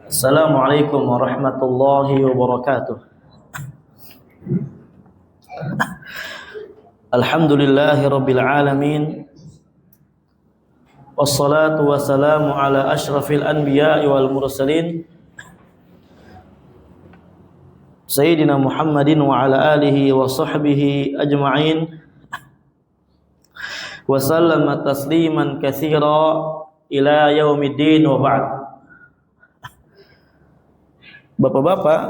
Assalamualaikum warahmatullahi wabarakatuh. Alhamdulillahi rabbil alamin. Wassalatu wassalamu ala asyrafil anbiya'i wal mursalin Sayyidina Muhammadin wa ala alihi wa sahbihi ajma'in. Wa sallama tasliman katsira ila yaumiddin wa ba'd. Bapak-bapak,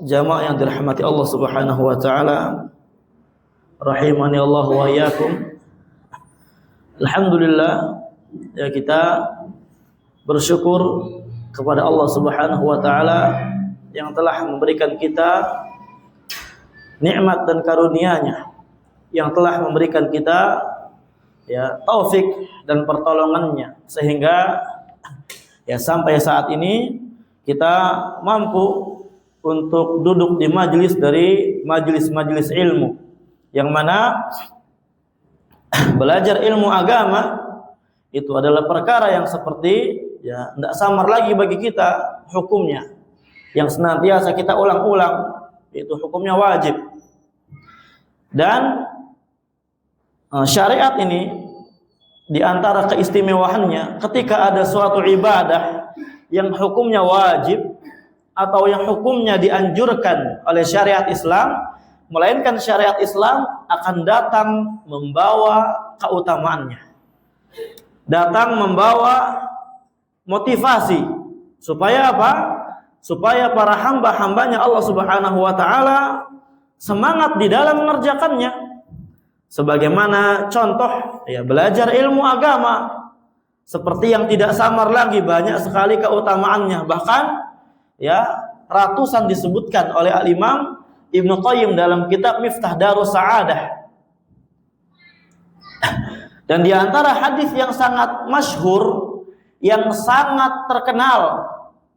jamaah yang dirahmati Allah Subhanahu wa taala, rahimani Allah wa iyyakum. Alhamdulillah, ya, kita bersyukur kepada Allah Subhanahu wa taala yang telah memberikan kita nikmat dan karunia-Nya, yang telah memberikan kita taufik dan pertolongannya, sehingga sampai saat ini kita mampu untuk duduk di majelis dari majelis-majelis ilmu, yang mana belajar ilmu agama itu adalah perkara yang seperti tidak samar lagi bagi kita hukumnya, yang senantiasa kita ulang-ulang, itu hukumnya wajib. Dan syariat ini di antara keistimewaannya, ketika ada suatu ibadah yang hukumnya wajib atau yang hukumnya dianjurkan oleh syariat Islam, melainkan syariat Islam akan datang membawa keutamaannya, datang membawa motivasi supaya apa? Supaya para hamba-hambanya Allah Subhanahu wa taala semangat di dalam mengerjakannya. Sebagaimana contoh belajar ilmu agama, seperti yang tidak samar lagi, banyak sekali keutamaannya, bahkan ratusan disebutkan oleh Al-Imam Ibnu Qayyim dalam kitab Miftah Darus Sa'adah. Dan di antara hadis yang sangat masyhur, yang sangat terkenal,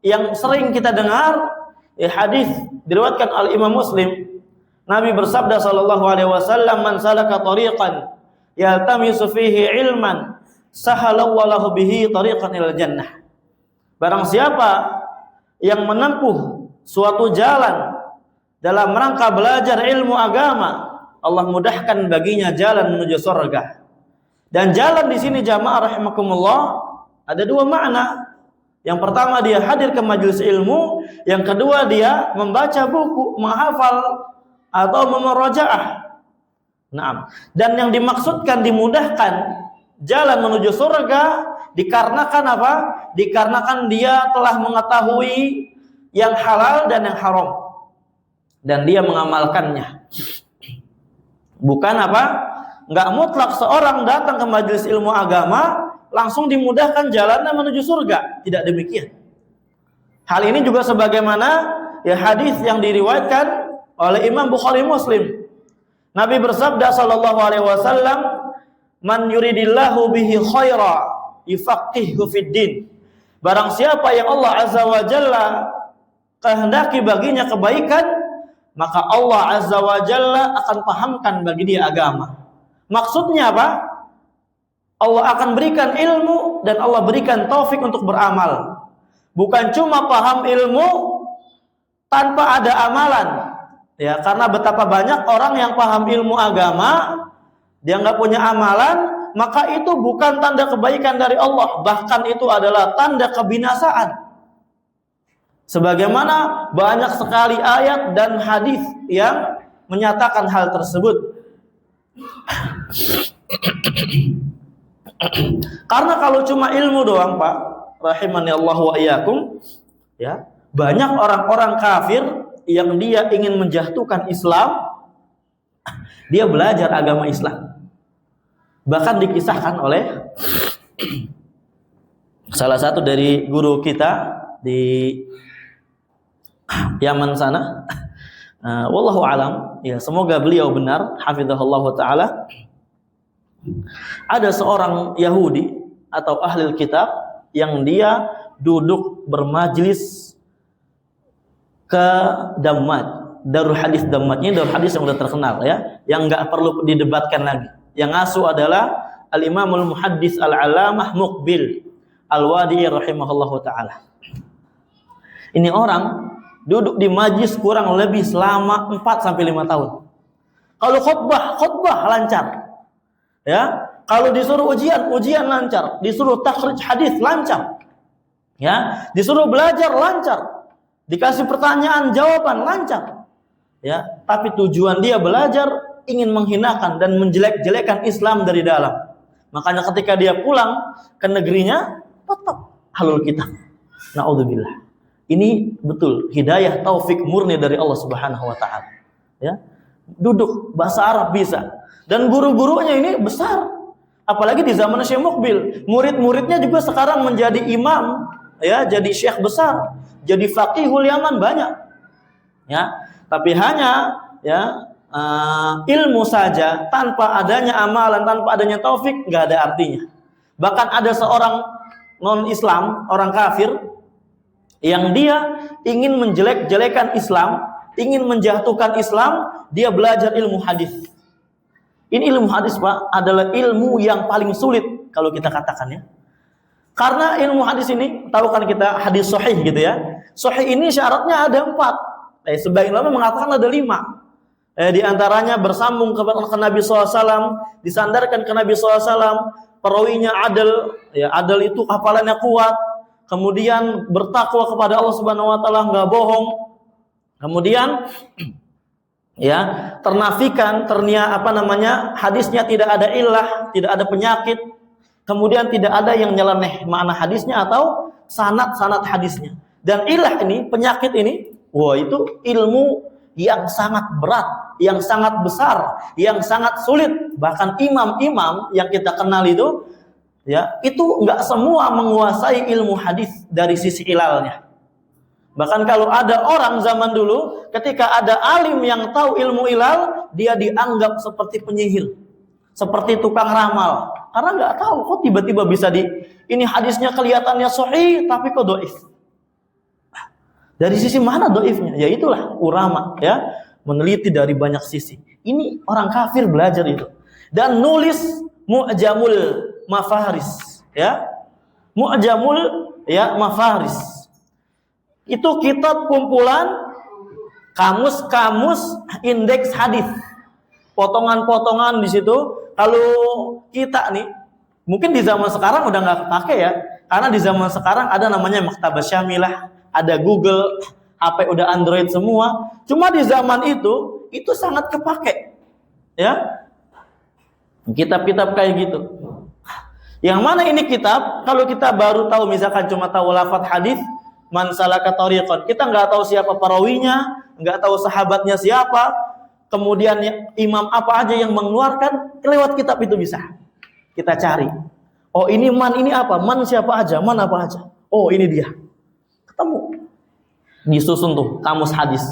yang sering kita dengar, hadis diriwayatkan oleh Imam Muslim. Nabi bersabda sallallahu alaihi wasallam, "Man salaka tariqan yaltamisu fihi ilman, sahalallahu bihi tariqan ilal jannah." Barang siapa yang menempuh suatu jalan dalam rangka belajar ilmu agama, Allah mudahkan baginya jalan menuju surga. Dan jalan di sini jamaah rahimakumullah ada dua makna. Yang pertama, dia hadir ke majelis ilmu, yang kedua dia membaca buku, menghafal atau memurojaah. Nah, dan yang dimaksudkan dimudahkan jalan menuju surga dikarenakan apa? Dikarenakan dia telah mengetahui yang halal dan yang haram, dan dia mengamalkannya. Bukan apa? Enggak mutlak seorang datang ke majelis ilmu agama langsung dimudahkan jalannya menuju surga. Tidak demikian. Hal ini juga sebagaimana hadis yang diriwayatkan oleh Imam Bukhari Muslim. Nabi bersabda sallallahu alaihi wasallam, "Man yuridillahu bihi khaira yufaqihuhu fid din." Barang siapa yang Allah Azza wa Jalla kehendaki baginya kebaikan, maka Allah Azza wa Jalla akan pahamkan bagi dia agama. Maksudnya apa? Allah akan berikan ilmu dan Allah berikan taufik untuk beramal. Bukan cuma paham ilmu tanpa ada amalan. Karena betapa banyak orang yang paham ilmu agama, dia nggak punya amalan, maka itu bukan tanda kebaikan dari Allah, bahkan itu adalah tanda kebinasaan. Sebagaimana banyak sekali ayat dan hadis yang menyatakan hal tersebut. Karena kalau cuma ilmu doang, Pak, rahimani Allah wa iyyakum, banyak orang-orang kafir yang dia ingin menjatuhkan Islam, dia belajar agama Islam. Bahkan dikisahkan oleh salah satu dari guru kita di Yaman sana, wallahu alam, semoga beliau benar, hafizahullah taala. Ada seorang Yahudi atau ahli kitab yang dia duduk bermajlis ke Dammat, Darul Hadis Dammat. Ini Darul Hadis yang sudah terkenal, yang nggak perlu didebatkan lagi. Yang ngasuh adalah Al-Imamul Muhaddis Al-Alamah Muqbil Al-Wadi'i rahimahullahu taala. Ini orang duduk di majlis kurang lebih selama 4 sampai 5 tahun. Kalau khutbah lancar. Ya, kalau disuruh ujian lancar, disuruh takhrij hadis lancar. Ya, disuruh belajar lancar. Dikasih pertanyaan, jawaban lancar. Ya, tapi tujuan dia belajar ingin menghinakan dan menjelek-jelekan Islam dari dalam. Makanya ketika dia pulang ke negerinya, tetap ahlul kitab. Naudzubillah. Ini betul hidayah taufik murni dari Allah Subhanahu wa taala. Ya. Duduk bahasa Arab bisa. Dan guru-gurunya ini besar. Apalagi di zaman Syekh Mukbil, murid-muridnya juga sekarang menjadi imam, ya, jadi syekh besar, jadi faqihul Yaman banyak. Ya, tapi hanya ya ilmu saja tanpa adanya amalan, tanpa adanya taufik nggak ada artinya. Bahkan ada seorang non-Islam, orang kafir yang dia ingin menjelek-jelekan Islam, ingin menjatuhkan Islam, dia belajar ilmu hadis. Ini ilmu hadis, Pak, adalah ilmu yang paling sulit kalau kita katakan ya. Karena ilmu hadis ini, tahu kan kita hadis sahih gitu ya. Sahih ini syaratnya ada 4. Sebagian ulama mengatakan ada 5. Di antaranya bersambung ke Nabi SAW, disandarkan ke Nabi SAW, perawinya adil, ya, adil itu hafalannya kuat, kemudian bertakwa kepada Allah Subhanahu wa taala, enggak bohong. Kemudian ya, ternafikan, hadisnya tidak ada illah, tidak ada penyakit. Kemudian tidak ada yang nyeleneh makna hadisnya atau sanad hadisnya. Dan illah ini, penyakit ini, wah, itu ilmu yang sangat berat, yang sangat besar, yang sangat sulit. Bahkan imam-imam yang kita kenal itu, ya, itu enggak semua menguasai ilmu hadis dari sisi ilalnya. Bahkan kalau ada orang zaman dulu, ketika ada alim yang tahu ilmu ilal, dia dianggap seperti penyihir, seperti tukang ramal. Karena nggak tahu kok tiba-tiba bisa ini hadisnya kelihatannya sahih, tapi kok doif. Dari sisi mana doifnya? Ya itulah ulama, ya, meneliti dari banyak sisi. Ini orang kafir belajar itu dan nulis Mu'jamul Mafaris, ya, Mu'jamul ya Mafaris. Itu kitab kumpulan kamus-kamus indeks hadis. Potongan-potongan di situ. Kalau kita nih, mungkin di zaman sekarang udah nggak kepake ya. Karena di zaman sekarang ada namanya Maktabah Syamilah, ada Google, HP udah Android semua. Cuma di zaman itu sangat kepake. Ya. Kitab-kitab kayak gitu. Yang mana ini kitab, kalau kita baru tahu misalkan cuma tahu lafaz hadis, man salaka tariqan, kita nggak tahu siapa perawinya, nggak tahu sahabatnya siapa, kemudian imam apa aja yang mengeluarkan, lewat kitab itu bisa kita cari. Oh, ini man, ini apa? Man siapa aja? Man apa aja? Oh, ini dia. Ketemu. Disusun tuh kamus hadis.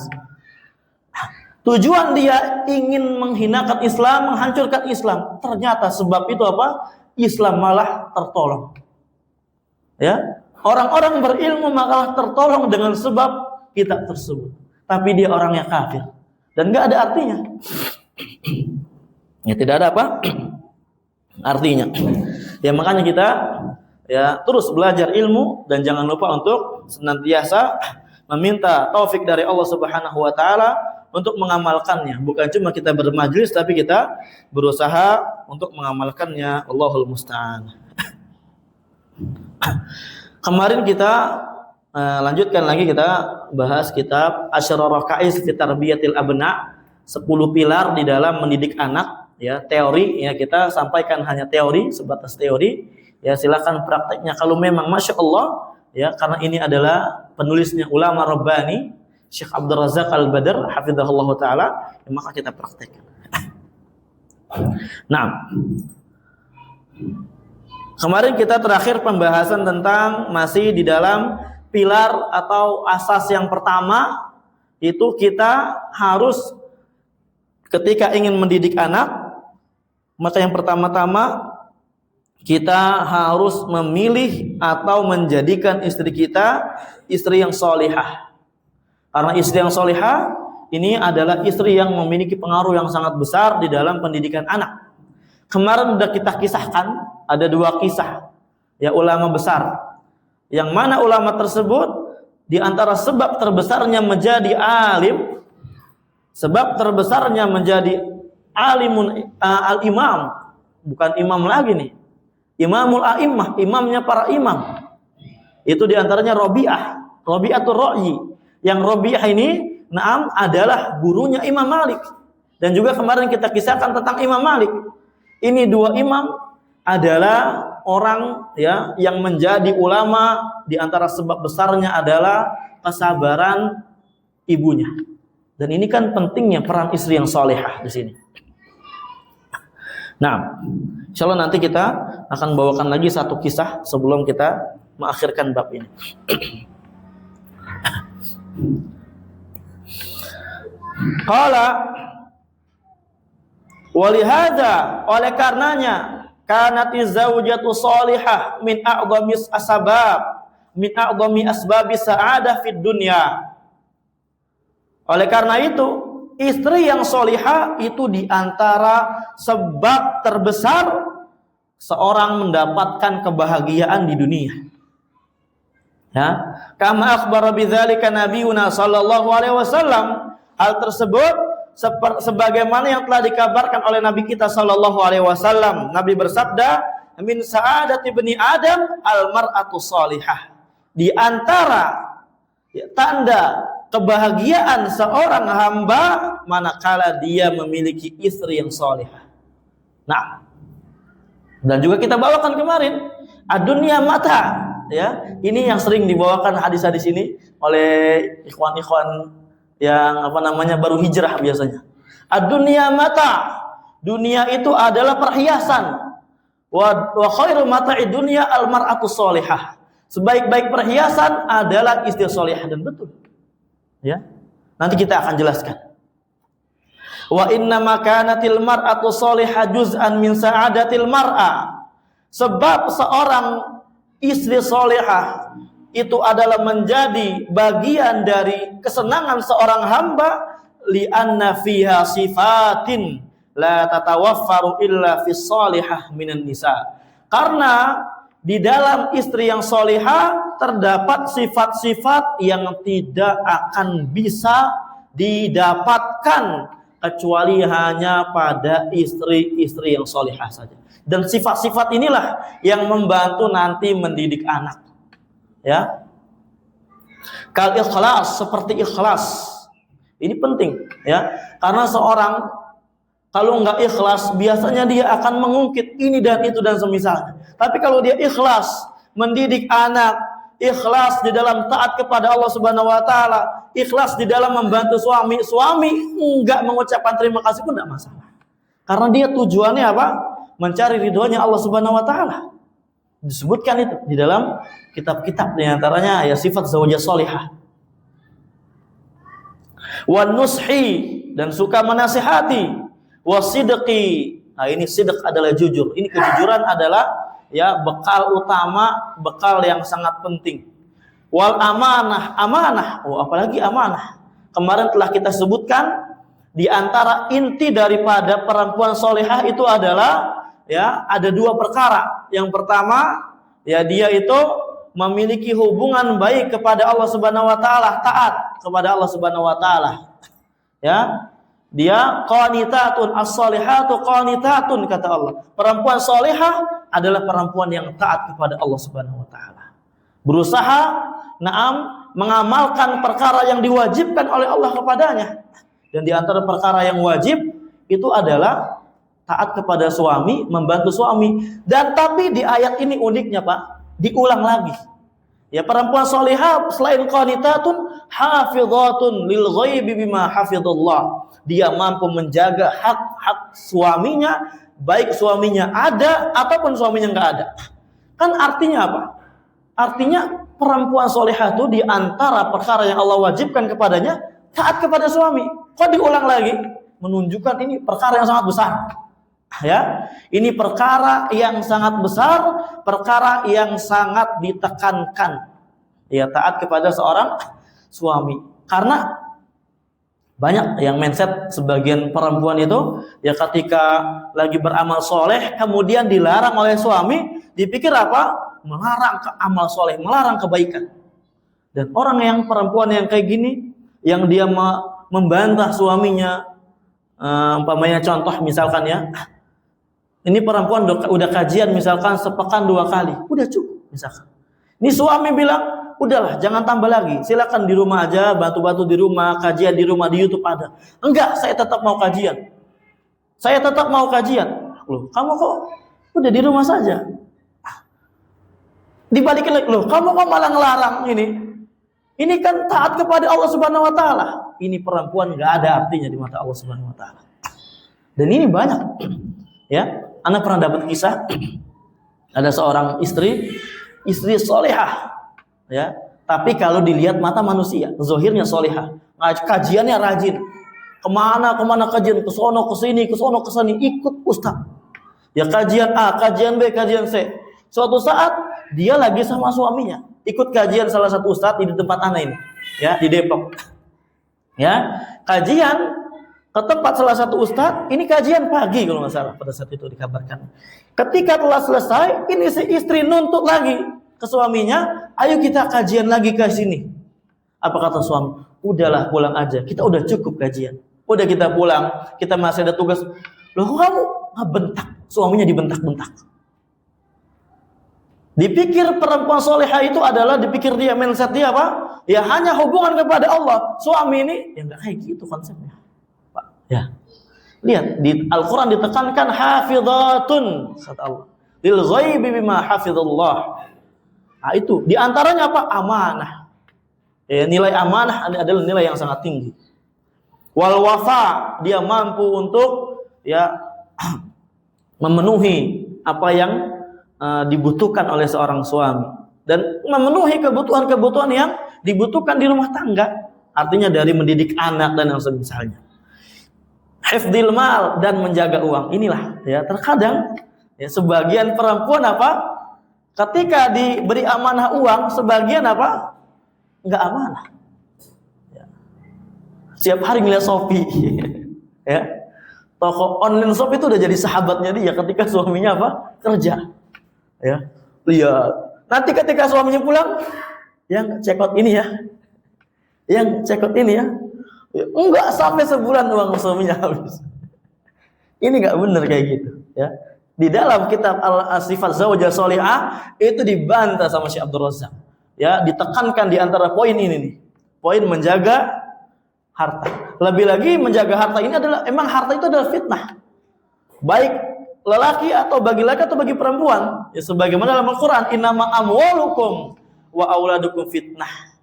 Tujuan dia ingin menghinakan Islam, menghancurkan Islam. Ternyata sebab itu apa? Islam malah tertolong. Ya. Orang-orang berilmu maka tertolong dengan sebab kitab tersebut. Tapi dia orangnya kafir. Dan gak ada artinya. Ya, tidak ada apa? Artinya. Ya, makanya kita ya terus belajar ilmu dan jangan lupa untuk senantiasa meminta taufik dari Allah Subhanahu wa taala untuk mengamalkannya. Bukan cuma kita bermajlis tapi kita berusaha untuk mengamalkannya. Allahul musta'an. Kemarin kita lanjutkan lagi, kita bahas kitab Asyarah Raka'is fi Tarbiyatil Abna, 10 pilar di dalam mendidik anak, ya, teori, ya, kita sampaikan hanya teori, sebatas teori, ya, silakan prakteknya kalau memang Masya Allah, ya, karena ini adalah penulisnya ulama Rabbani Syekh Abdul Razak Al-Badr hafizahullah taala, ya, maka kita praktekkan. Nah, kemarin kita terakhir pembahasan tentang masih di dalam pilar atau asas yang pertama, itu kita harus ketika ingin mendidik anak, maka yang pertama-tama kita harus memilih atau menjadikan istri kita istri yang solihah. Karena istri yang solihah ini adalah istri yang memiliki pengaruh yang sangat besar di dalam pendidikan anak. Kemarin sudah kita kisahkan, ada 2 kisah ya ulama besar. Yang mana ulama tersebut di antara sebab terbesarnya menjadi alim, sebab terbesarnya menjadi alimun al-imam, bukan imam lagi nih, imamul a'immah, imamnya para imam. Itu di antaranya Rabi'atul Ra'yi. Yang Rabi'ah ini adalah gurunya Imam Malik. Dan juga kemarin kita kisahkan tentang Imam Malik. Ini dua imam adalah orang ya yang menjadi ulama. Di antara sebab besarnya adalah kesabaran ibunya. Dan ini kan pentingnya peran istri yang salihah di sini. Nah, insyaallah nanti kita akan bawakan lagi satu kisah sebelum kita mengakhirkan bab ini. Qala walihada, oleh karenanya kanatiz zaujatu salihah min a'dhamis asbab min a'dhami asbabis sa'adah fid dunya. Oleh karena itu, istri yang salihah itu di antara sebab terbesar seorang mendapatkan kebahagiaan di dunia. Ya, kama akhbara bidzalika nabiyuna sallallahu alaihi wasallam. Hal tersebut sebagaimana yang telah dikabarkan oleh Nabi kita sallallahu alaihi wasallam. Nabi bersabda, "Min sa'adati bani Adam al-mar'atu salihah." Di antara tanda kebahagiaan seorang hamba manakala dia memiliki istri yang salihah. Nah, dan juga kita bawakan kemarin, ad-dunya mata. Ya, ini yang sering dibawakan hadis-hadis ini oleh ikhwan-ikhwan yang baru hijrah biasanya. Ad-dunya mata. Dunia itu adalah perhiasan. Wa khairu mata'id dunya al-mar'atu shalihah. Sebaik-baik perhiasan adalah istri salihah, dan betul. Ya. Nanti kita akan jelaskan. Wa inna makanatil mar'atu shalihah juz'an min sa'adatil mar'a. Sebab seorang istri solehah itu adalah menjadi bagian dari kesenangan seorang hamba, li'anna fiha sifatin la tatawaffaru illa fis solihah minan nisa. Karena di dalam istri yang solehah terdapat sifat-sifat yang tidak akan bisa didapatkan kecuali hanya pada istri-istri yang solehah saja. Dan sifat-sifat inilah yang membantu nanti mendidik anak. Ya. Kal ikhlas, seperti ikhlas. Ini penting, ya. Karena seorang kalau nggak ikhlas, biasanya dia akan mengungkit ini dan itu dan semisalnya. Tapi kalau dia ikhlas mendidik anak, ikhlas di dalam taat kepada Allah Subhanahu wa taala, ikhlas di dalam membantu suami enggak mengucapkan terima kasih pun enggak masalah. Karena dia tujuannya apa? Mencari ridhonya Allah Subhanahu wa taala. Disebutkan itu di dalam kitab-kitab, di antaranya ya sifat zaujah salihah. Wan nushi, dan suka menasihati, wasidqi. Nah, ini sidq adalah jujur. Ini kejujuran adalah ya bekal utama, bekal yang sangat penting. Wal amanah. Oh, apalagi amanah. Kemarin telah kita sebutkan di antara inti daripada perempuan salihah itu adalah ya ada dua perkara. Yang pertama, ya dia itu memiliki hubungan baik kepada Allah Subhanahu wa taala, taat kepada Allah Subhanahu wa taala. Ya. Dia qanitatun, as-salihatu qanitatun, kata Allah. Perempuan salihah adalah perempuan yang taat kepada Allah Subhanahu wa taala. Berusaha mengamalkan perkara yang diwajibkan oleh Allah kepadanya. Dan di antara perkara yang wajib itu adalah taat kepada suami, membantu suami. Dan tapi di ayat ini uniknya, Pak, diulang lagi. Ya, perempuan salihah selain qanitatun, hafizatun lil ghaibi bima hafizallah. Dia mampu menjaga hak-hak suaminya, baik suaminya ada ataupun suaminya enggak ada. Kan artinya apa? Artinya perempuan salihah itu di antara perkara yang Allah wajibkan kepadanya, taat kepada suami. Kok diulang lagi? Menunjukkan ini perkara yang sangat besar. Ya, ini perkara yang sangat besar, perkara yang sangat ditekankan. Ya, taat kepada seorang suami. Karena banyak yang mindset sebagian perempuan itu ya ketika lagi beramal soleh kemudian dilarang oleh suami, dipikir apa? Melarang ke amal soleh, melarang kebaikan. Dan orang yang perempuan yang kayak gini, yang dia membantah suaminya, umpamanya contoh misalkan ya, ini perempuan udah kajian misalkan sepekan 2 kali, udah cukup misalkan. Ini suami bilang, udahlah jangan tambah lagi, silakan di rumah aja, bantu-bantu di rumah, kajian di rumah, di YouTube ada. Enggak, saya tetap mau kajian. Saya tetap mau kajian. Loh, kamu kok udah di rumah saja? Dibalikin lagi, loh, kamu kok malah ngelarang ini? Ini kan taat kepada Allah Subhanahu wa taala. Ini perempuan enggak ada artinya di mata Allah Subhanahu wa taala. Dan ini banyak. Ya, Anda pernah dapat kisah ada seorang istri solehah, ya. Tapi kalau dilihat mata manusia, zahirnya solehah, kajiannya rajin. Kemana kajian, ke sono ke sini, ikut ustaz. Ya kajian A, kajian B, kajian C. Suatu saat dia lagi sama suaminya, ikut kajian salah satu ustaz di tempat Ana ini, ya, di Depok. Ya, kajian ke tempat salah satu ustaz, ini kajian pagi kalau nggak salah pada saat itu dikabarkan. Ketika telah selesai, ini si istri nuntut lagi ke suaminya, ayo kita kajian lagi ke sini. Apa kata suami? Udahlah pulang aja, kita udah cukup kajian. Udah kita pulang, kita masih ada tugas. Loh kamu ngebentak, suaminya dibentak-bentak. Dipikir perempuan solehah itu adalah, dipikir dia mindset dia apa? Ya hanya hubungan kepada Allah. Suami ini ya nggak kayak gitu konsepnya, Pak. Ya, lihat di Al-Quran ditekankan hafizatun, kata Allah, lil ghaibi bima hafizallah. Nah itu diantaranya apa? Amanah. Ya, nilai amanah adalah nilai yang sangat tinggi. Wal wafa, dia mampu untuk ya memenuhi apa yang dibutuhkan oleh seorang suami dan memenuhi kebutuhan-kebutuhan yang dibutuhkan di rumah tangga, artinya dari mendidik anak dan yang semisalnya. Hifdzil mal, dan menjaga uang. Inilah ya terkadang ya sebagian perempuan apa ketika diberi amanah uang, sebagian apa enggak amanah. Ya. Setiap hari ngeliat Shopee ya. Toko online shop itu udah jadi sahabatnya dia ketika suaminya apa? Kerja. Ya. Lihat. Nanti ketika suaminya pulang, yang check out ini ya. Yang check out ini ya. Enggak sampai sebulan uang suaminya habis. Ini enggak benar kayak gitu, ya. Di dalam kitab Al-Sifat Zaujah Sholihah itu dibantah sama Syekh Abdul Razak. Ya, ditekankan di antara poin ini nih. Poin menjaga harta. Lebih lagi menjaga harta ini adalah, emang harta itu adalah fitnah. Baik lelaki atau bagi laki atau bagi perempuan. Ya sebagaimana dalam Al-Qur'an, innama amwalukum wa auladukum fitnah.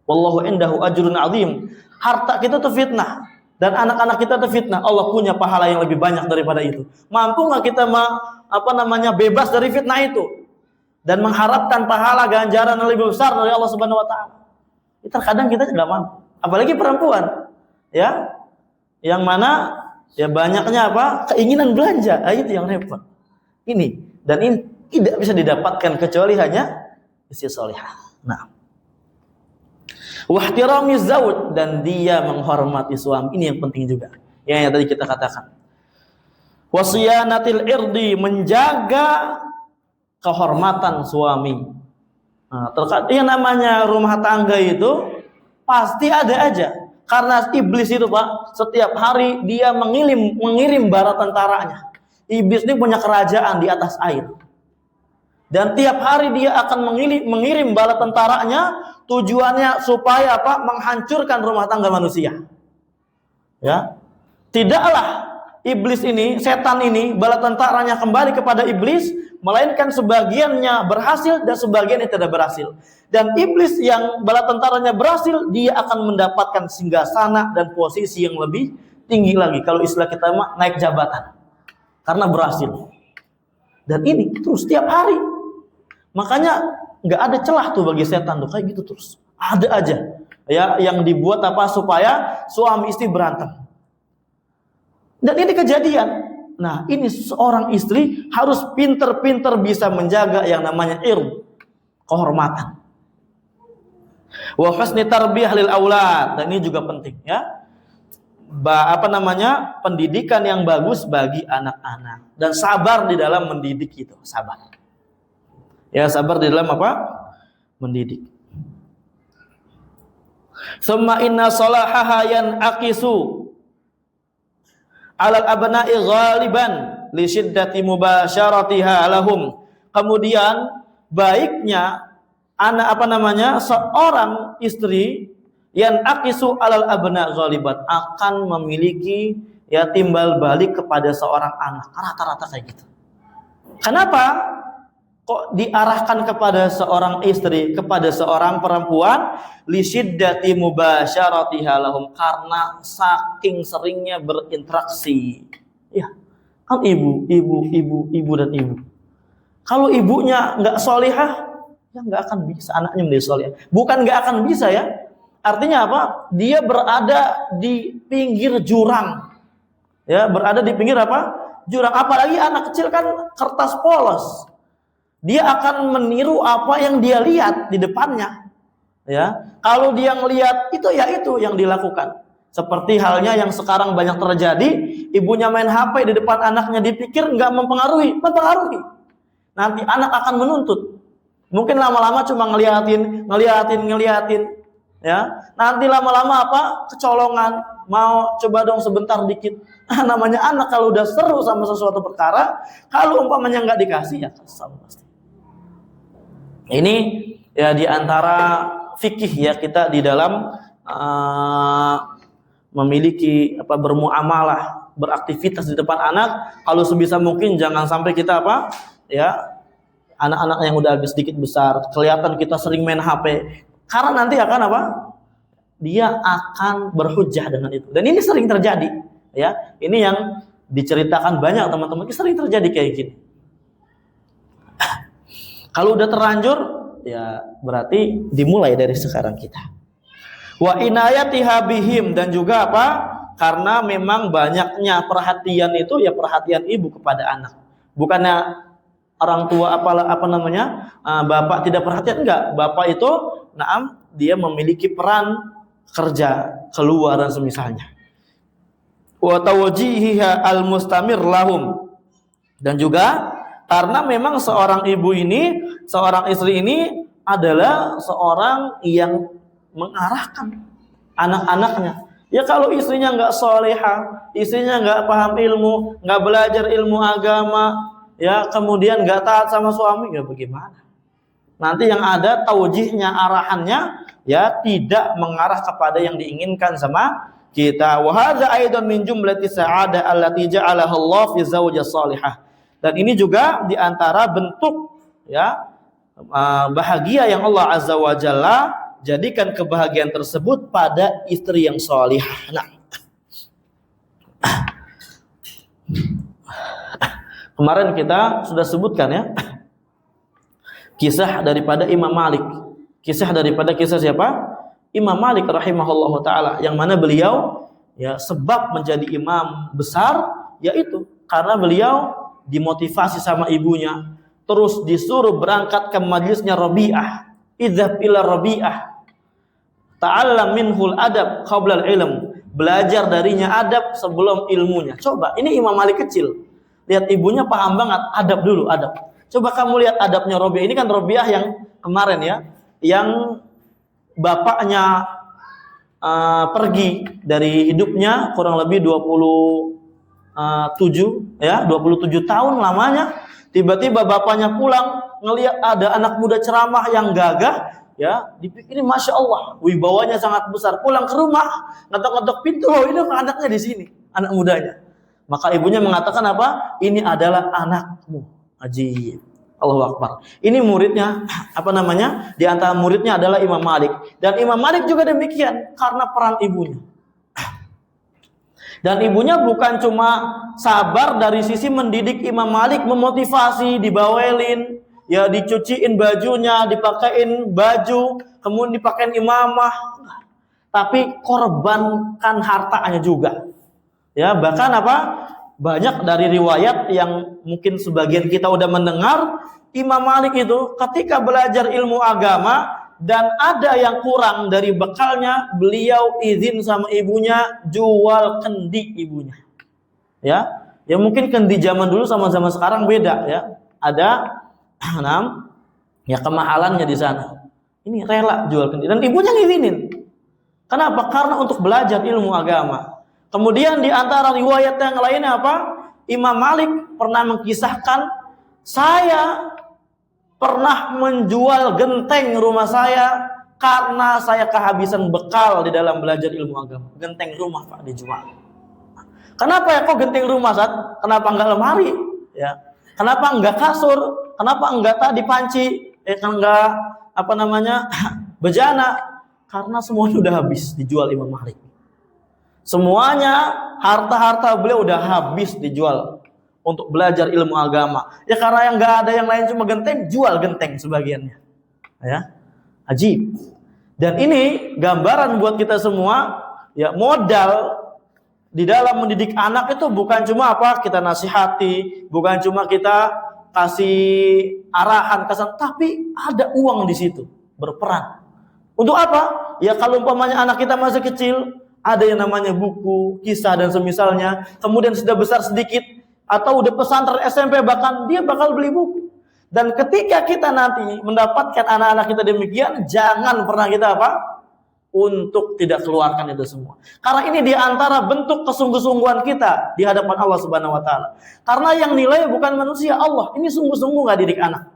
Wallahu indahu ajrun azim. Harta kita itu fitnah dan anak-anak kita itu fitnah. Allah punya pahala yang lebih banyak daripada itu. Mampu nggak kita bebas dari fitnah itu dan mengharapkan pahala ganjaran yang lebih besar dari Allah Subhanahu wa taala? Terkadang kita tidak mampu. Apalagi perempuan, ya, yang mana ya banyaknya apa? Keinginan belanja, itu yang repot. Ini dan ini tidak bisa didapatkan kecuali hanya istri salihah. Nah, wahtirami zauj, dan dia menghormati suami. Ini yang penting juga. Ya, yang tadi kita katakan. Wasiyanatil irdi, menjaga kehormatan suami. Nah, terkadang yang namanya rumah tangga itu pasti ada aja. Karena iblis itu Pak, setiap hari dia mengirim bala tentaranya. Iblis ini punya kerajaan di atas air. Dan tiap hari dia akan mengirim bala tentaranya, tujuannya supaya apa? Menghancurkan rumah tangga manusia. Ya. Tidaklah iblis ini, setan ini, bala tentaranya kembali kepada iblis, melainkan sebagiannya berhasil dan sebagiannya tidak berhasil. Dan iblis yang bala tentaranya berhasil, dia akan mendapatkan singgasana dan posisi yang lebih tinggi lagi. Kalau istilah kita naik jabatan. Karena berhasil. Dan ini terus setiap hari. Makanya nggak ada celah tuh bagi setan tuh, kayak gitu terus. Ada aja ya yang dibuat apa supaya suami istri berantem. Dan ini kejadian. Nah, ini seorang istri harus pinter-pinter bisa menjaga yang namanya kehormatan. Wa husni tarbiyah lil aulad, dan ini juga penting ya. Pendidikan yang bagus bagi anak-anak dan sabar di dalam mendidik itu, sabar. Ya, sabar di dalam apa? Mendidik. Summa inna salahaha yan'aqisu 'alal abna'i ghaliban li syiddati mubasyaratiha lahum. Kemudian baiknya seorang istri yang aqisu 'alal abna' ghaliban akan memiliki timbal balik kepada seorang anak. Rata-rata kayak gitu. Kenapa kok diarahkan kepada seorang istri, kepada seorang perempuan? Li syiddati mubasyaratiha lahum, karena saking seringnya berinteraksi. Ya, kan ibu dan ibu. Kalau ibunya nggak solihah, ya nggak akan bisa anaknya menjadi solihah. Bukan nggak akan bisa ya. Artinya apa? Dia berada di pinggir jurang. Ya, berada di pinggir apa? Jurang. Apalagi anak kecil kan kertas polos. Dia akan meniru apa yang dia lihat di depannya. Ya, kalau dia ngelihat itu yang dilakukan. Seperti halnya yang sekarang banyak terjadi, ibunya main HP di depan anaknya, dipikir nggak mempengaruhi. Nanti anak akan menuntut. Mungkin lama-lama cuma ngeliatin. Ya, nanti lama-lama kecolongan, mau coba dong sebentar dikit. Namanya anak kalau udah seru sama sesuatu perkara, kalau umpamanya nggak dikasih ya kesal pasti. Ini ya diantara fikih ya kita di dalam memiliki bermuamalah, beraktivitas di depan anak. Kalau sebisa mungkin jangan sampai kita anak-anak yang udah agak sedikit besar kelihatan kita sering main HP, karena nanti akan dia akan berhujjah dengan itu. Dan ini sering terjadi ya. Ini yang diceritakan banyak teman-teman, ini sering terjadi kayak gini. Kalau udah terlanjur, ya berarti dimulai dari sekarang kita. Wa inayatiha bihim, dan juga karena memang banyaknya perhatian itu ya perhatian ibu kepada anak. Bukannya orang tua bapak tidak perhatian, enggak. Bapak itu dia memiliki peran kerja keluar dan semisalnya. Wa tawjihiha al-mustamir lahum, dan juga karena memang seorang ibu ini, seorang istri ini adalah seorang yang mengarahkan anak-anaknya. Ya kalau istrinya nggak solehah, istrinya nggak paham ilmu, nggak belajar ilmu agama, ya kemudian nggak taat sama suami, ya bagaimana? Nanti yang ada taujihnya, arahannya, ya tidak mengarah kepada yang diinginkan sama kita. Wa hadza aidan min jumlati sa'adah allati ja'alaha Allah fi zawjah salihah. Dan ini juga diantara bentuk bahagia yang Allah Azza wa Jalla jadikan kebahagiaan tersebut pada istri yang salihah. Kemarin kita sudah sebutkan ya kisah daripada Imam Malik. Kisah siapa? Imam Malik rahimahullahu taala, yang mana beliau sebab menjadi imam besar yaitu karena beliau dimotivasi sama ibunya, terus disuruh berangkat ke majlisnya Rabi'ah. Idzhab ila Rabi'ah, ta'allam minhul adab qabla al-ilm. Belajar darinya adab sebelum ilmunya. Coba, ini Imam Malik kecil. Lihat ibunya paham banget, adab dulu, adab. Coba kamu lihat adabnya Rabi'ah. Ini kan Rabi'ah yang kemarin ya, yang bapaknya pergi dari hidupnya kurang lebih 27 tahun lamanya. Tiba-tiba bapaknya pulang, ngelihat ada anak muda ceramah yang gagah, ya dipikirin masya Allah, wibawanya sangat besar. Pulang ke rumah, ngetok-ngetok pintu, oh ini anaknya di sini, anak mudanya. Maka ibunya mengatakan ini adalah anakmu. Ajib, Allahu Akbar. Ini muridnya, di antara muridnya adalah Imam Malik. Dan Imam Malik juga demikian karena peran ibunya. Dan ibunya bukan cuma sabar dari sisi mendidik Imam Malik, memotivasi, dibawelin, ya dicuciin bajunya, dipakein baju, kemudian dipakein imamah, tapi korbankan hartanya juga. Ya, bahkan banyak dari riwayat yang mungkin sebagian kita udah mendengar, Imam Malik itu ketika belajar ilmu agama dan ada yang kurang dari bekalnya, beliau izin sama ibunya jual kendi ibunya. Ya mungkin kendi zaman dulu sama zaman sekarang beda ya. Ada kemahalannya di sana. Ini rela jual kendi dan ibunya ngizinin. Kenapa? Karena untuk belajar ilmu agama. Kemudian di antara riwayat yang lainnya apa? Imam Malik pernah mengisahkan, saya pernah menjual genteng rumah saya karena saya kehabisan bekal di dalam belajar ilmu agama. Genteng rumah Pak dijual. Kenapa ya kok genteng rumah, Ustaz? Kenapa enggak lemari? Ya. Kenapa enggak kasur? Kenapa enggak tadi panci? Enggak bejana? Karena semuanya udah habis dijual Imam Malik. Semuanya harta-harta beliau udah habis dijual untuk belajar ilmu agama. Ya karena yang nggak ada yang lain cuma genteng, jual genteng sebagiannya. Ya, ajib. Dan ini gambaran buat kita semua. Ya, modal di dalam mendidik anak itu bukan cuma kita nasihati, bukan cuma kita kasih arahan, kesan, tapi ada uang di situ berperan. Untuk apa? Ya kalau umpamanya anak kita masih kecil, ada yang namanya buku, kisah dan semisalnya. Kemudian sudah besar sedikit atau udah pesantren SMP bahkan dia bakal beli buku. Dan ketika kita nanti mendapatkan anak-anak kita demikian, jangan pernah kita untuk tidak keluarkan itu semua. Karena ini diantara bentuk kesungguh-sungguhan kita di hadapan Allah Subhanahu Wa Taala. Karena yang nilai bukan manusia, Allah. Ini sungguh-sungguh nggak didik anak.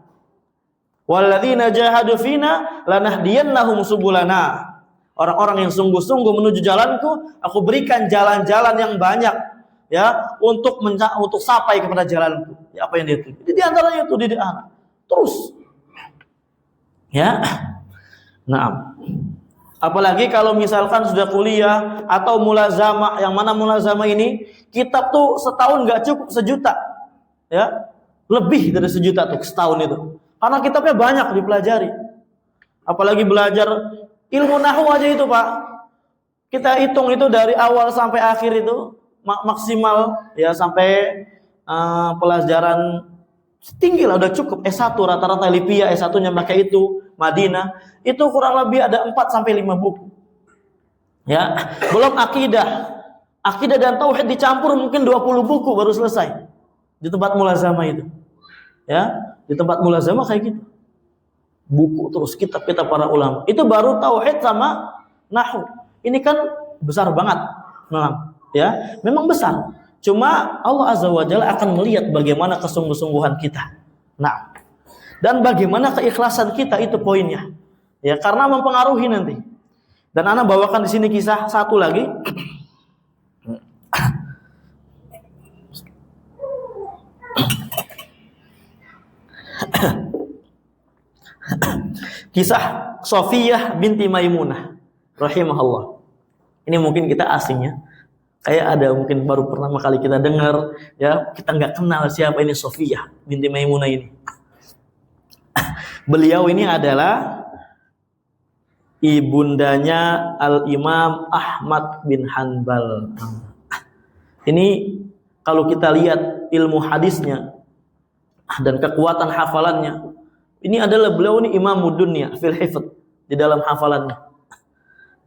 Walladzina jahadu fina lanahdiyannahum subulana. Orang-orang yang sungguh-sungguh menuju jalanku, aku berikan jalan-jalan yang banyak, ya, untuk sampai kepada jalanku. Ya, apa yang dia tuju. Di antaranya itu didik anak. Terus, ya, nah, apalagi kalau misalkan sudah kuliah atau mulazamah, yang mana mulazamah ini kitab tuh setahun nggak cukup 1 juta, ya, lebih dari 1 juta tuh setahun itu. Karena kitabnya banyak dipelajari. Apalagi belajar ilmu nahwu aja itu Pak, kita hitung itu dari awal sampai akhir itu maksimal ya sampai pelajaran tinggi lah udah cukup. S1 rata-rata Lipia S1-nya pakai itu, Madinah itu kurang lebih ada 4 sampai 5 buku. Ya, belum akidah dan tauhid dicampur mungkin 20 buku baru selesai di tempat mulazamah itu. Ya, di tempat mulazamah kayak gitu. Buku terus kitab-kitab para ulama. Itu baru tauhid sama nahwu. Ini kan besar banget. Memang, ya, memang besar. Cuma Allah Azza wa Jalla akan melihat bagaimana kesungguh-sungguhan kita. Nah, dan bagaimana keikhlasan kita itu poinnya. Ya, karena mempengaruhi nanti. Dan ana bawakan di sini kisah satu lagi. Kisah Sofiyah binti Maimunah rahimahullah. Ini mungkin kita asingnya. Kayak ada mungkin baru pertama kali kita dengar, ya, kita nggak kenal siapa ini Sofiyah binti Maimunah ini. Beliau ini adalah ibundanya Al-Imam Ahmad bin Hanbal. Ini kalau kita lihat ilmu hadisnya dan kekuatan hafalannya, ini adalah beliau ini imamud dunya fil hifdz, di dalam hafalannya.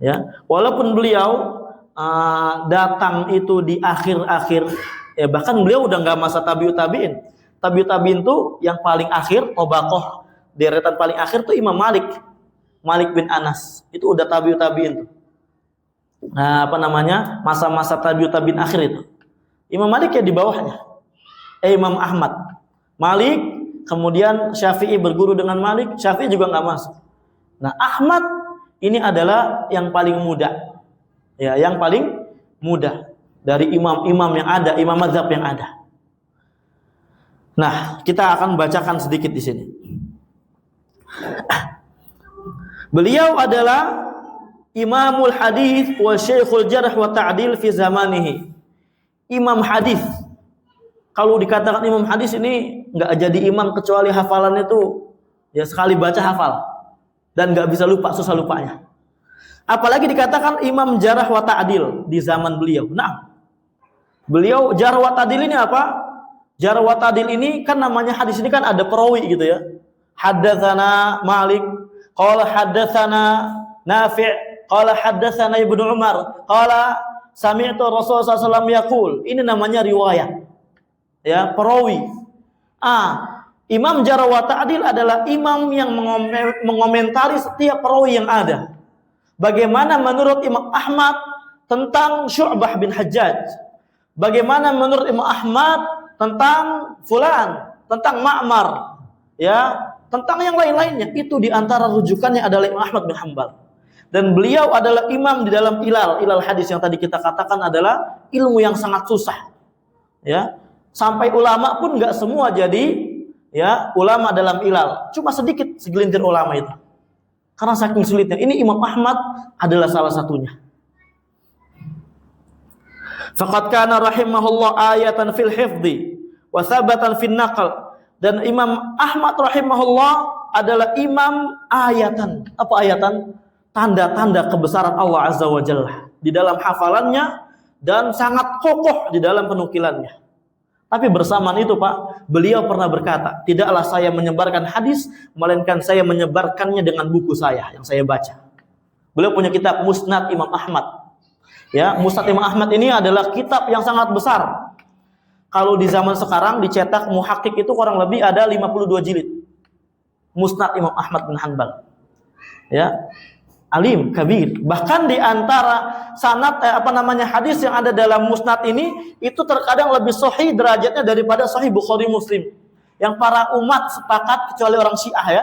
Ya, walaupun beliau datang itu di akhir-akhir, ya bahkan beliau udah nggak masa tabiut tabiin. Tabiut tabiin tuh yang paling akhir, Tobaqoh, deretan paling akhir tuh Imam Malik bin Anas. Itu udah tabiut tabiin tuh. Nah, masa-masa tabiut tabiin akhir itu. Imam Malik ya di bawahnya. Imam Ahmad, Malik, kemudian Syafi'i berguru dengan Malik, Syafi'i juga nggak masuk. Nah, Ahmad ini adalah yang paling muda. Ya, yang paling muda dari imam-imam yang ada, imam mazhab yang ada. Nah, kita akan bacakan sedikit di sini. Beliau adalah Imamul Hadis wa Syekhul Jarh wa Ta'dil fi zamanihi. Imam hadis. Kalau dikatakan imam hadis ini nggak jadi imam kecuali hafalannya itu ya sekali baca hafal dan nggak bisa lupa, susah lupanya. Apalagi dikatakan imam jarh wa ta'dil di zaman beliau. Nah, beliau jarh wa ta'dil ini apa? Jarh wa ta'dil ini kan namanya hadis ini kan ada perawi gitu ya. Haddatsana Malik, qala haddatsana Nafi', qala haddatsana Ibnu Umar, qala sami'tu Rasulullah sallallahu alaihi wasallam yaqul. Ini namanya riwayat. Ya, perawi. Imam jarh wa ta'dil adalah imam yang mengomentari setiap perawi yang ada. Bagaimana menurut Imam Ahmad tentang Syu'bah bin Hajjaj? Bagaimana menurut Imam Ahmad tentang fulan, tentang Ma'mar, ya, tentang yang lain-lainnya? Itu diantara rujukannya adalah Imam Ahmad bin Hanbal. Dan beliau adalah imam di dalam ilal hadis yang tadi kita katakan adalah ilmu yang sangat susah. Ya, sampai ulama pun nggak semua jadi ya ulama dalam ilal. Cuma sedikit segelintir ulama itu. Karena saking sulitnya. Ini Imam Ahmad adalah salah satunya. Faqad kana rahimahullah ayatan fil hifdzi wa thabatan fil naql. Dan Imam Ahmad rahimahullah adalah imam ayatan. Apa ayatan? Tanda-tanda kebesaran Allah Azza wa Jalla di dalam hafalannya dan sangat kokoh di dalam penukilannya. Tapi bersamaan itu Pak, beliau pernah berkata, tidaklah saya menyebarkan hadis, melainkan saya menyebarkannya dengan buku saya yang saya baca. Beliau punya kitab Musnad Imam Ahmad. Ya, Musnad Imam Ahmad ini adalah kitab yang sangat besar. Kalau di zaman sekarang dicetak muhakkik itu kurang lebih ada 52 jilid. Musnad Imam Ahmad bin Hanbal. Ya. Alim, kabir. Bahkan di antara sanad hadis yang ada dalam musnad ini itu terkadang lebih sahih derajatnya daripada sahih Bukhari Muslim. Yang para umat sepakat, kecuali orang Syiah ya,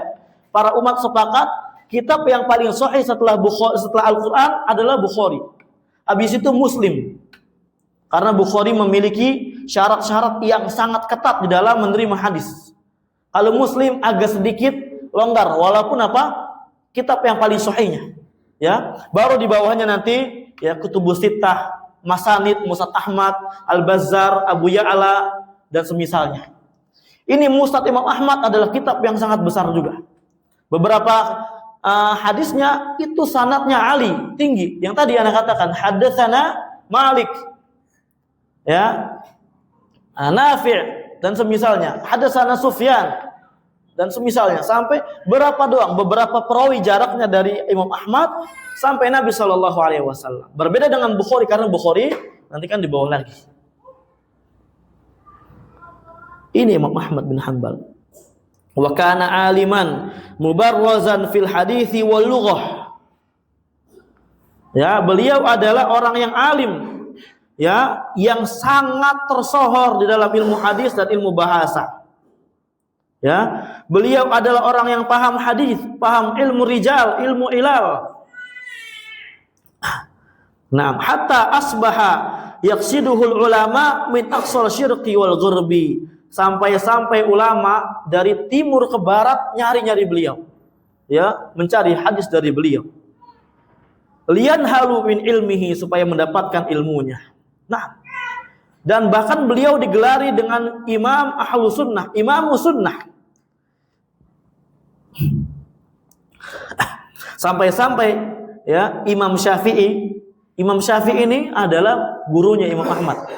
para umat sepakat kitab yang paling sahih setelah Al-Qur'an adalah Bukhari. Habis itu Muslim. Karena Bukhari memiliki syarat-syarat yang sangat ketat di dalam menerima hadis. Kalau Muslim agak sedikit longgar, walaupun kitab yang paling sahihnya, ya. Baru di bawahnya nanti ya Kutubus Sittah, Masanid, Musnad Ahmad, Al-Bazzar, Abu Ya'la dan semisalnya. Ini Musnad Imam Ahmad adalah kitab yang sangat besar juga. Beberapa hadisnya itu sanadnya ali, tinggi. Yang tadi Anda katakan hadatsana Malik, ya, Nafi' dan semisalnya, hadatsana Sufyan dan semisalnya, sampai beberapa perawi jaraknya dari Imam Ahmad sampai Nabi Shallallahu Alaihi Wasallam. Berbeda dengan Bukhari, karena Bukhari nanti kan di bawah lagi. Ini Imam Ahmad bin Hanbal. Wa kana aliman mubarrazan fil hadithi wal lughah. Ya, beliau adalah orang yang alim, ya, yang sangat tersohor di dalam ilmu hadis dan ilmu bahasa. Ya, beliau adalah orang yang paham hadis, paham ilmu rijal, ilmu ilal. Nah, hatta asbaha yaqsiduhul ulama min aqsal syirqi wal ghurbi. Sampai-sampai ulama dari timur ke barat nyari-nyari beliau. Ya, mencari hadis dari beliau. Lian halu min ilmihi, supaya mendapatkan ilmunya. Nah, dan bahkan beliau digelari dengan imam ahlus sunnah, imamus sunnah. Sampai-sampai ya Imam Syafi'i ini adalah gurunya Imam Ahmad.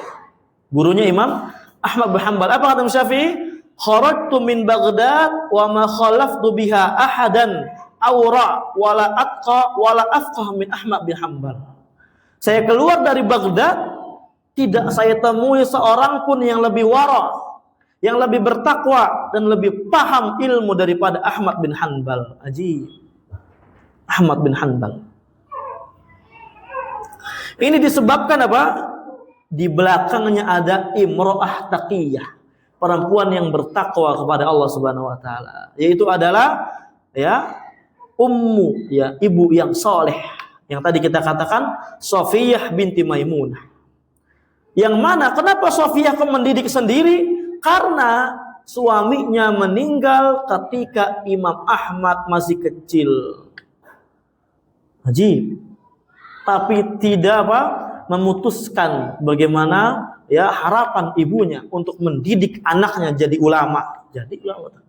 Gurunya Imam Ahmad bin Hanbal. Apa kata Imam Syafi'i? Kharajtu min Baghdad wa ma khalaftu biha ahadan awra wala atqa wala afqah min Ahmad bin Hanbal. Saya keluar dari Baghdad, tidak saya temui seorang pun yang lebih wara, yang lebih bertakwa dan lebih paham ilmu daripada Ahmad bin Hanbal. Ajib. Ahmad bin Hanbal. Ini disebabkan apa? Di belakangnya ada imro'ah taqiyah, perempuan yang bertakwa kepada Allah Subhanahu wa taala, yaitu adalah ya ummu, ya ibu yang soleh, yang tadi kita katakan Safiyah binti Maimunah. Yang mana kenapa Safiyah mendidik sendiri? Karena suaminya meninggal ketika Imam Ahmad masih kecil. Ajib. Tapi tidak memutuskan bagaimana ya harapan ibunya untuk mendidik anaknya jadi ulama. Jadi ulama.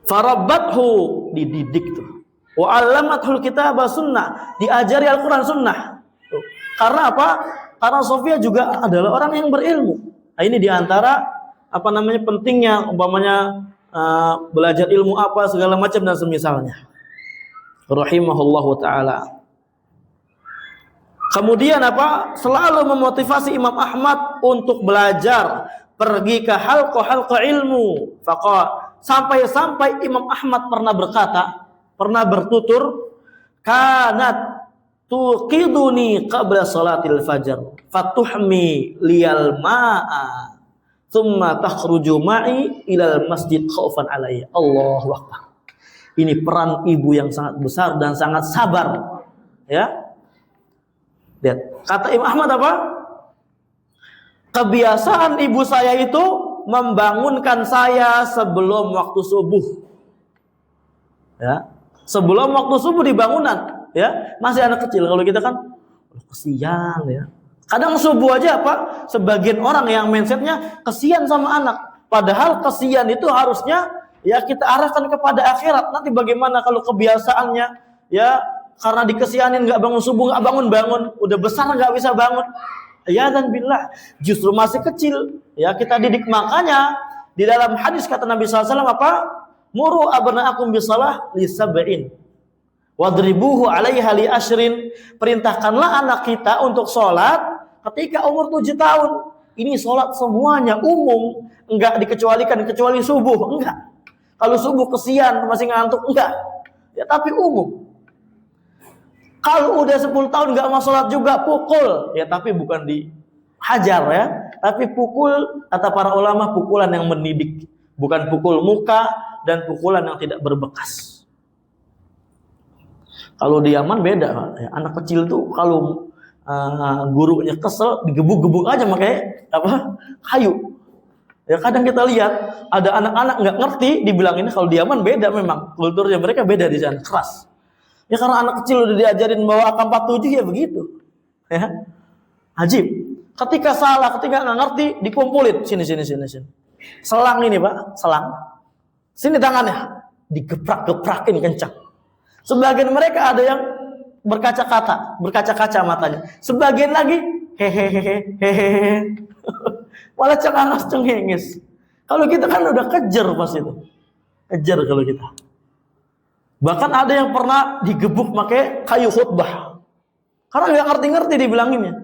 Farabathu, dididik tuh. Wa 'allamathul kitaba sunnah, diajari Al-Qur'an sunnah. Tuh. Karena apa? Karena Sofia juga adalah orang yang berilmu. Nah, ini diantara pentingnya umpamanya belajar ilmu apa segala macam dan semisalnya. Rahimahullahu taala. Kemudian selalu memotivasi Imam Ahmad untuk belajar, pergi ke halqa ilmu. Sampai-sampai Imam Ahmad pernah bertutur, kanat tuqiduni qabla salatil fajar fatuhmi liyal ma'a thumma takhruju ma'i ilal masjid khaufan alayya. Allahu akbar. Ini peran ibu yang sangat besar dan sangat sabar. Ya. Lihat, kata Imam Ahmad apa? Kebiasaan ibu saya itu membangunkan saya sebelum waktu subuh. Ya. Sebelum waktu subuh di bangunan, ya. Masih anak kecil. Kalau kita kan kesian ya. Kadang subuh aja apa? Sebagian orang yang mindsetnya kesian sama anak. Padahal kesian itu harusnya ya kita arahkan kepada akhirat. Nanti bagaimana kalau kebiasaannya ya karena dikesianin nggak bangun subuh, nggak bangun, udah besar nggak bisa bangun. Ya dan billah, justru masih kecil. Ya kita didik, makanya di dalam hadis kata Nabi SAW apa? Muru abna'akum bisalah li sab'in wadribuhu 'alaiha li ashrin. Perintahkanlah anak kita untuk sholat ketika umur 7 tahun. Ini sholat semuanya umum, enggak dikecualikan kecuali subuh, enggak. Kalau subuh kesian masih ngantuk, enggak. Ya tapi umum. Kalau udah 10 tahun enggak mau sholat juga pukul, ya tapi bukan dihajar ya, tapi pukul kata para ulama pukulan yang mendidik, bukan pukul muka dan pukulan yang tidak berbekas. Kalau di Yaman beda, ya. Anak kecil tuh kalau gurunya kesel digebuk-gebuk aja pakai apa? Kayu. Ya kadang kita lihat ada anak-anak nggak ngerti dibilangin, kalau di Yaman beda, memang kulturnya mereka beda di sana, keras. Ya karena anak kecil udah diajarin bawa AK-47 ya begitu. Ya. Ajib. Ketika salah, ketika nggak ngerti dikumpulin, sini. Selang ini Pak, selang. Sini tangannya, digeprak-geprakin kencang. Sebagian mereka ada yang berkaca-kaca matanya. Sebagian lagi hehehe. Malah cengenges. Kalau kita kan udah kejar pas itu. Kejar kalau kita. Bahkan ada yang pernah digebuk pakai kayu khutbah. Karena nggak ngerti-ngerti dibilanginnya.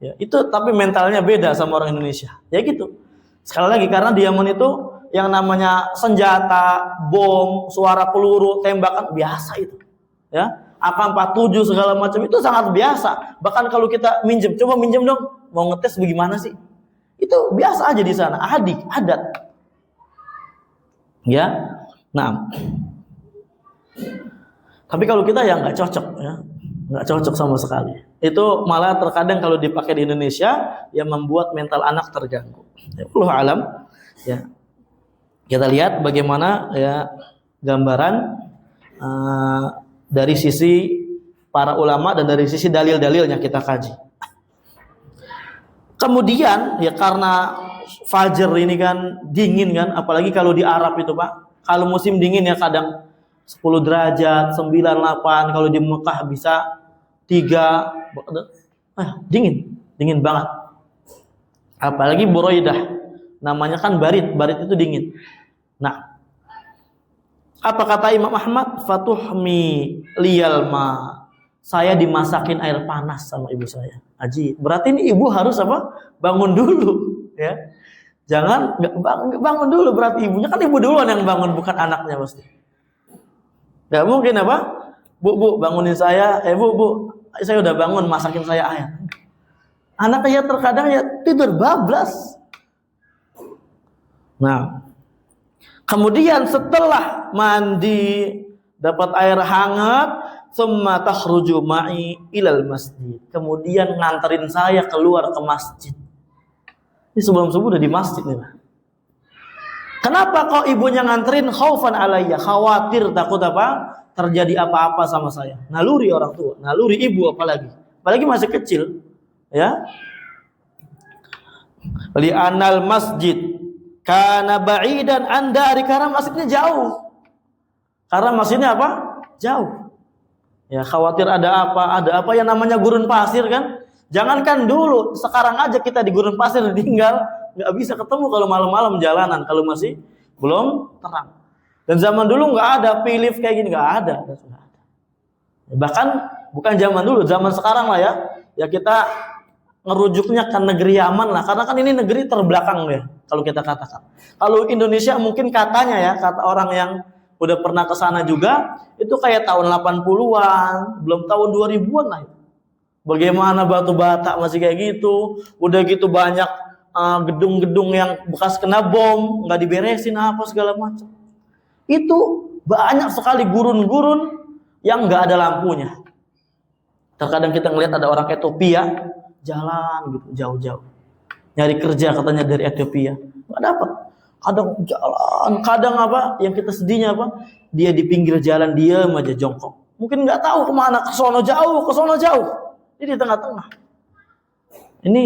Ya, itu tapi mentalnya beda sama orang Indonesia. Ya gitu. Sekali lagi karena di Yaman itu yang namanya senjata, bom, suara peluru, tembakan biasa itu. Ya, AK-47 segala macam itu sangat biasa. Bahkan kalau kita coba minjem dong, mau ngetes bagaimana sih? Itu biasa aja di sana, adat. Ya. Nah. Tapi kalau kita ya nggak cocok ya. Nggak cocok sama sekali. Itu malah terkadang kalau dipakai di Indonesia ya membuat mental anak terganggu. Ya, Allahu alam. Ya. Kita lihat bagaimana ya gambaran dari sisi para ulama dan dari sisi dalil-dalilnya kita kaji. Kemudian ya karena fajar ini kan dingin kan, apalagi kalau di Arab itu Pak. Kalau musim dingin ya kadang 10 derajat, 9, 8, kalau di Mekah bisa 3, dingin banget. Apalagi Buraidah, namanya kan barit itu dingin. Nah, apa kata Imam Ahmad? Fatuhmi liyal ma. Saya dimasakin air panas sama ibu saya. Aji, berarti ini ibu harus apa? Bangun dulu, ya. Jangan bangun dulu, berarti ibunya kan ibu duluan yang bangun, bukan anaknya pasti. Gak mungkin apa? Bu, bangunin saya. Bu, saya udah bangun, masakin saya air. Anaknya terkadang ya tidur bablas. Nah, kemudian setelah mandi, dapat air hangat, summa takhruju ma'i ilal masjid. Kemudian nganterin saya keluar ke masjid. Ini sebelum subuh udah di masjid nih. Kenapa kok ibunya nganterin? Khaufan alayya, khawatir takut apa? Terjadi apa-apa sama saya. Naluri orang tua, naluri ibu apalagi masih kecil, ya. Li anal masjid kana ba'idan an dari, karena masjidnya jauh. Karena masjidnya apa? Jauh. Ya, khawatir ada apa yang namanya gurun pasir kan? Jangankan dulu, sekarang aja kita di gurun pasir tinggal, nggak bisa ketemu kalau malam-malam jalanan kalau masih belum terang. Dan zaman dulu nggak ada lift kayak gini, nggak ada. Bahkan bukan zaman dulu, zaman sekarang lah ya. Ya kita ngerujuknya ke negeri Yaman lah, karena kan ini negeri terbelakang ya. kalau kita katakan. Kalau Indonesia mungkin katanya ya, kata orang yang udah pernah ke sana juga, itu kayak tahun 80-an, belum tahun 2000-an lah. Bagaimana batu bata masih kayak gitu, udah gitu banyak gedung-gedung yang bekas kena bom, nggak diberesin apa segala macam. Itu banyak sekali gurun-gurun yang nggak ada lampunya. Terkadang kita ngelihat ada orang Ethiopia jalan gitu jauh-jauh, nyari kerja katanya dari Ethiopia, nggak dapat. Kadang jalan, kadang apa? Yang kita sedihnya apa? Dia di pinggir jalan diam aja jongkok. Mungkin nggak tahu kemana, ke sono jauh. Ini di tengah-tengah. Ini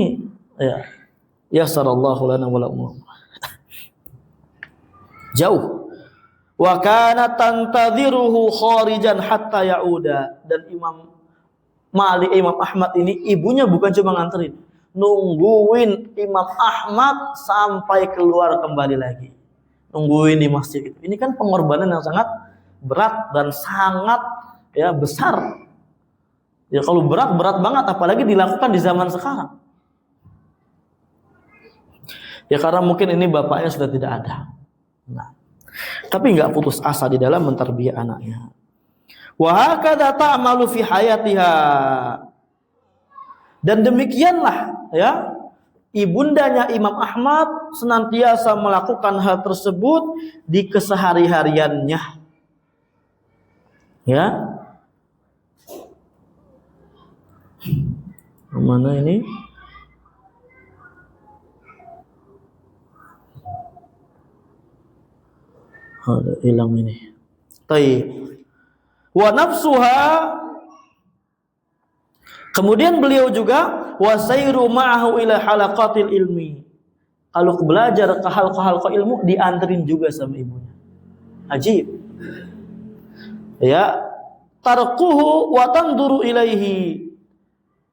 ya sarallahu lana wa lakum. Jauh. Wa kana tantadhiruhu kharijan hatta yauda. Dan Imam Ahmad ini ibunya bukan cuma nganterin, nungguin Imam Ahmad sampai keluar kembali lagi. Nungguin di masjid itu. Ini kan pengorbanan yang sangat berat dan sangat besar. Ya kalau berat banget, apalagi dilakukan di zaman sekarang. Ya karena mungkin ini bapaknya sudah tidak ada. Nah, tapi nggak putus asa di dalam mentarbiyah anaknya. Wa hakadha ta'malu fi hayatiha. Dan demikianlah ya, ibundanya Imam Ahmad senantiasa melakukan hal tersebut di kesehari-hariannya. Ya. Mana ini? Ada hilang ini. Taib. Wa nafsuha. Kemudian beliau juga wasairu ma'ahu ila halaqatil ilmi. Kalau belajar ke halqa-halqa ilmu dianterin juga sama ibunya. Ajib. Ya, tarquhu wa tanduru ilaihi.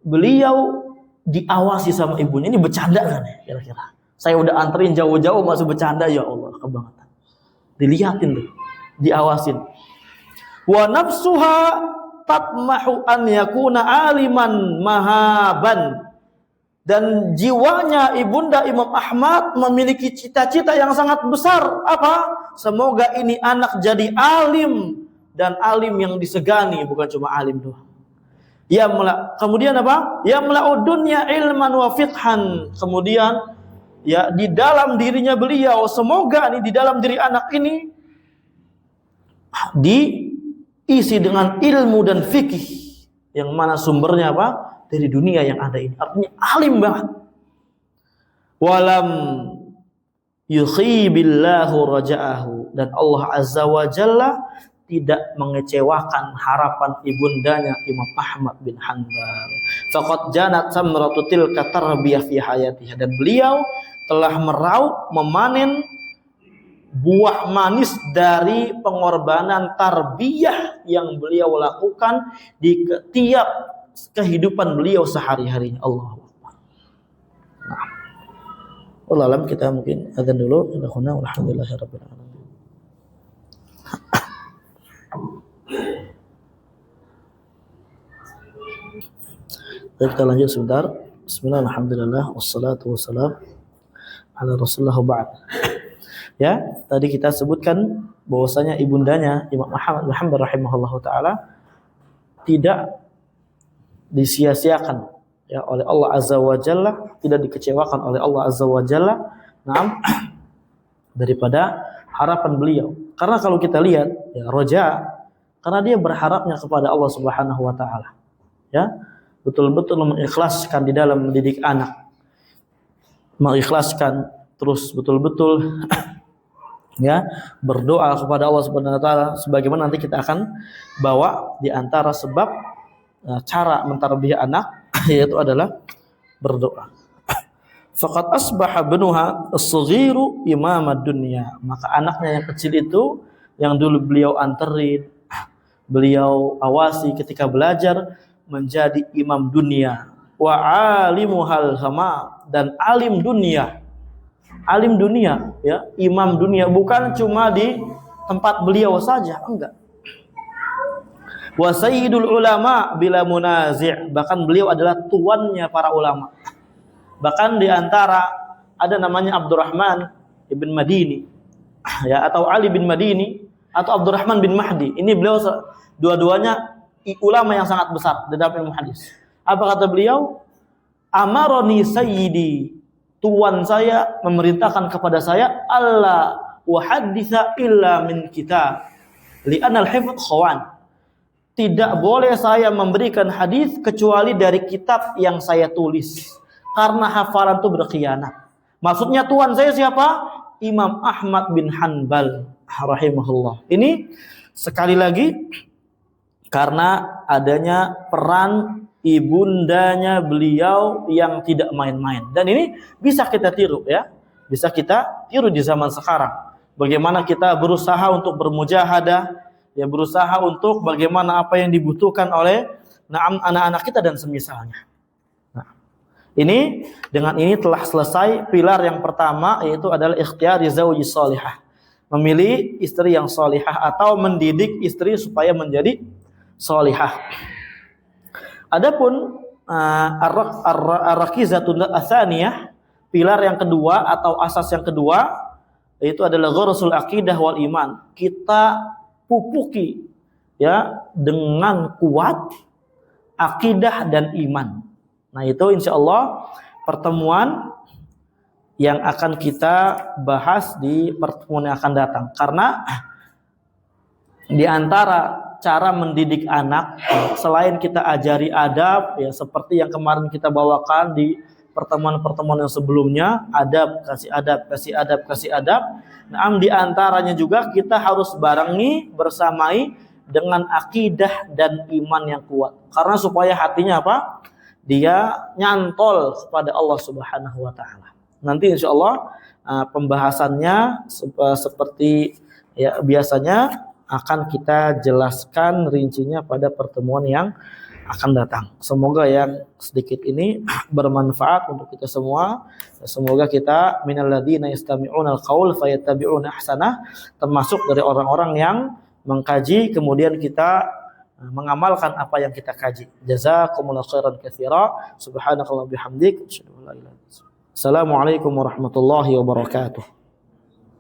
Beliau diawasi sama ibunya. Ini bercanda kan ya kira-kira? Saya udah anterin jauh-jauh masih bercanda, ya Allah, kebangetan. Dilihatin tuh, diawasin. Wa nafsuha tatmahu an yakuna aliman mahaban. Dan jiwanya ibunda Imam Ahmad memiliki cita-cita yang sangat besar. Apa? Semoga ini anak jadi alim, dan alim yang disegani, bukan cuma alim doang. Kemudian apa? Yamla'ud dunya ilman wa fiqhan. Kemudian ya di dalam dirinya beliau, semoga nih di dalam diri anak ini diisi dengan ilmu dan fikih, yang mana sumbernya apa? Dari dunia yang ada ini. Artinya alim banget. Walam yukhibillahu raja'ahu. Dan Allah Azza wa Jalla tidak mengecewakan harapan ibundanya Imam Ahmad bin Hanbal. Faqad janat samratu tilka tarbiyah fi hayatiha. Dan beliau telah meraup, memanen buah manis dari pengorbanan tarbiyah yang beliau lakukan di tiap kehidupan beliau sehari-harinya. Allahu Akbar. Nah, wallahu alam, kita mungkin adzan dulu. Alhamdulillahirabbil alamin. Kita lanjut sebentar. Bismillah, alhamdulillah, wassalatu wassalam ala Rasulullah ba'd. Ya, tadi kita sebutkan bahwasanya ibundanya Imam Ahmad bin Hanbal rahimahullahu taala tidak disia-siakan ya oleh Allah Azza wa Jalla, tidak dikecewakan oleh Allah Azza wa Jalla, daripada harapan beliau. Karena kalau kita lihat ya roja, karena dia berharapnya kepada Allah Subhanahu wa taala. Ya, betul-betul mengikhlaskan di dalam mendidik anak. Mengikhlaskan, terus betul-betul ya berdoa kepada Allah Subhanahu wa taala, sebagaimana nanti kita akan bawa di antara sebab cara mentarbiyah anak yaitu adalah berdoa. Faqad asbaha ibnuha as-saghiru imamad dunya. Maka anaknya yang kecil itu yang dulu beliau anterin, beliau awasi ketika belajar, menjadi imam dunia. Wa alimuhal sama, dan alim dunia. Alim dunia ya, imam dunia, bukan cuma di tempat beliau saja, enggak. Wa sayyidul ulama bila munazi', bahkan beliau adalah tuannya para ulama. Bahkan di antara ada namanya Abdurrahman ibn Madini, ya, atau Ali bin Madini, atau Abdurrahman bin Mahdi. Ini beliau dua-duanya ulama yang sangat besar di dalam ilmu hadis. Apa kata beliau? Amaroni sayyidi, tuan saya memerintahkan kepada saya, alla wahaditha illa min kitab li'anal hifdz khawan. Tidak boleh saya memberikan hadis kecuali dari kitab yang saya tulis, karena hafalan itu berkhianat. Maksudnya tuan saya siapa? Imam Ahmad bin Hanbal rahimahullah. Ini sekali lagi karena adanya peran ibundanya beliau yang tidak main-main. Dan ini bisa kita tiru, ya. Bisa kita tiru di zaman sekarang. Bagaimana kita berusaha untuk bermujahadah, ya, berusaha untuk bagaimana apa yang dibutuhkan oleh anak-anak kita dan semisalnya. Nah, ini dengan ini telah selesai pilar yang pertama, yaitu adalah ikhtiyari zauji shalihah. Memilih istri yang shalihah atau mendidik istri supaya menjadi shalihah. Adapun ar-rakizatun atsaniyah, pilar yang kedua atau asas yang kedua, yaitu adalah ghursul aqidah wal iman. Kita pupuki, ya, dengan kuat akidah dan iman. Nah, itu insyaallah pertemuan yang akan kita bahas di pertemuan yang akan datang. Karena di antara cara mendidik anak, selain kita ajari adab, ya, seperti yang kemarin kita bawakan di pertemuan-pertemuan yang sebelumnya, adab, kasih adab, kasih adab, kasih adab. Nah, di antaranya juga kita harus barengi, bersamai dengan akidah dan iman yang kuat. Karena supaya hatinya apa? Dia nyantol kepada Allah Subhanahu wa taala. Nanti insyaallah pembahasannya seperti ya biasanya akan kita jelaskan rincinya pada pertemuan yang akan datang. Semoga yang sedikit ini bermanfaat untuk kita semua. Semoga kita minal ladzina yastami'una al-qaul fayattabi'una ahsanah, termasuk dari orang-orang yang mengkaji kemudian kita mengamalkan apa yang kita kaji. Jazakumullahu khairan katsira. Subhanakallahumma bihamdik, asyhadu an la ilaha illa anta. Assalamualaikum warahmatullahi wabarakatuh.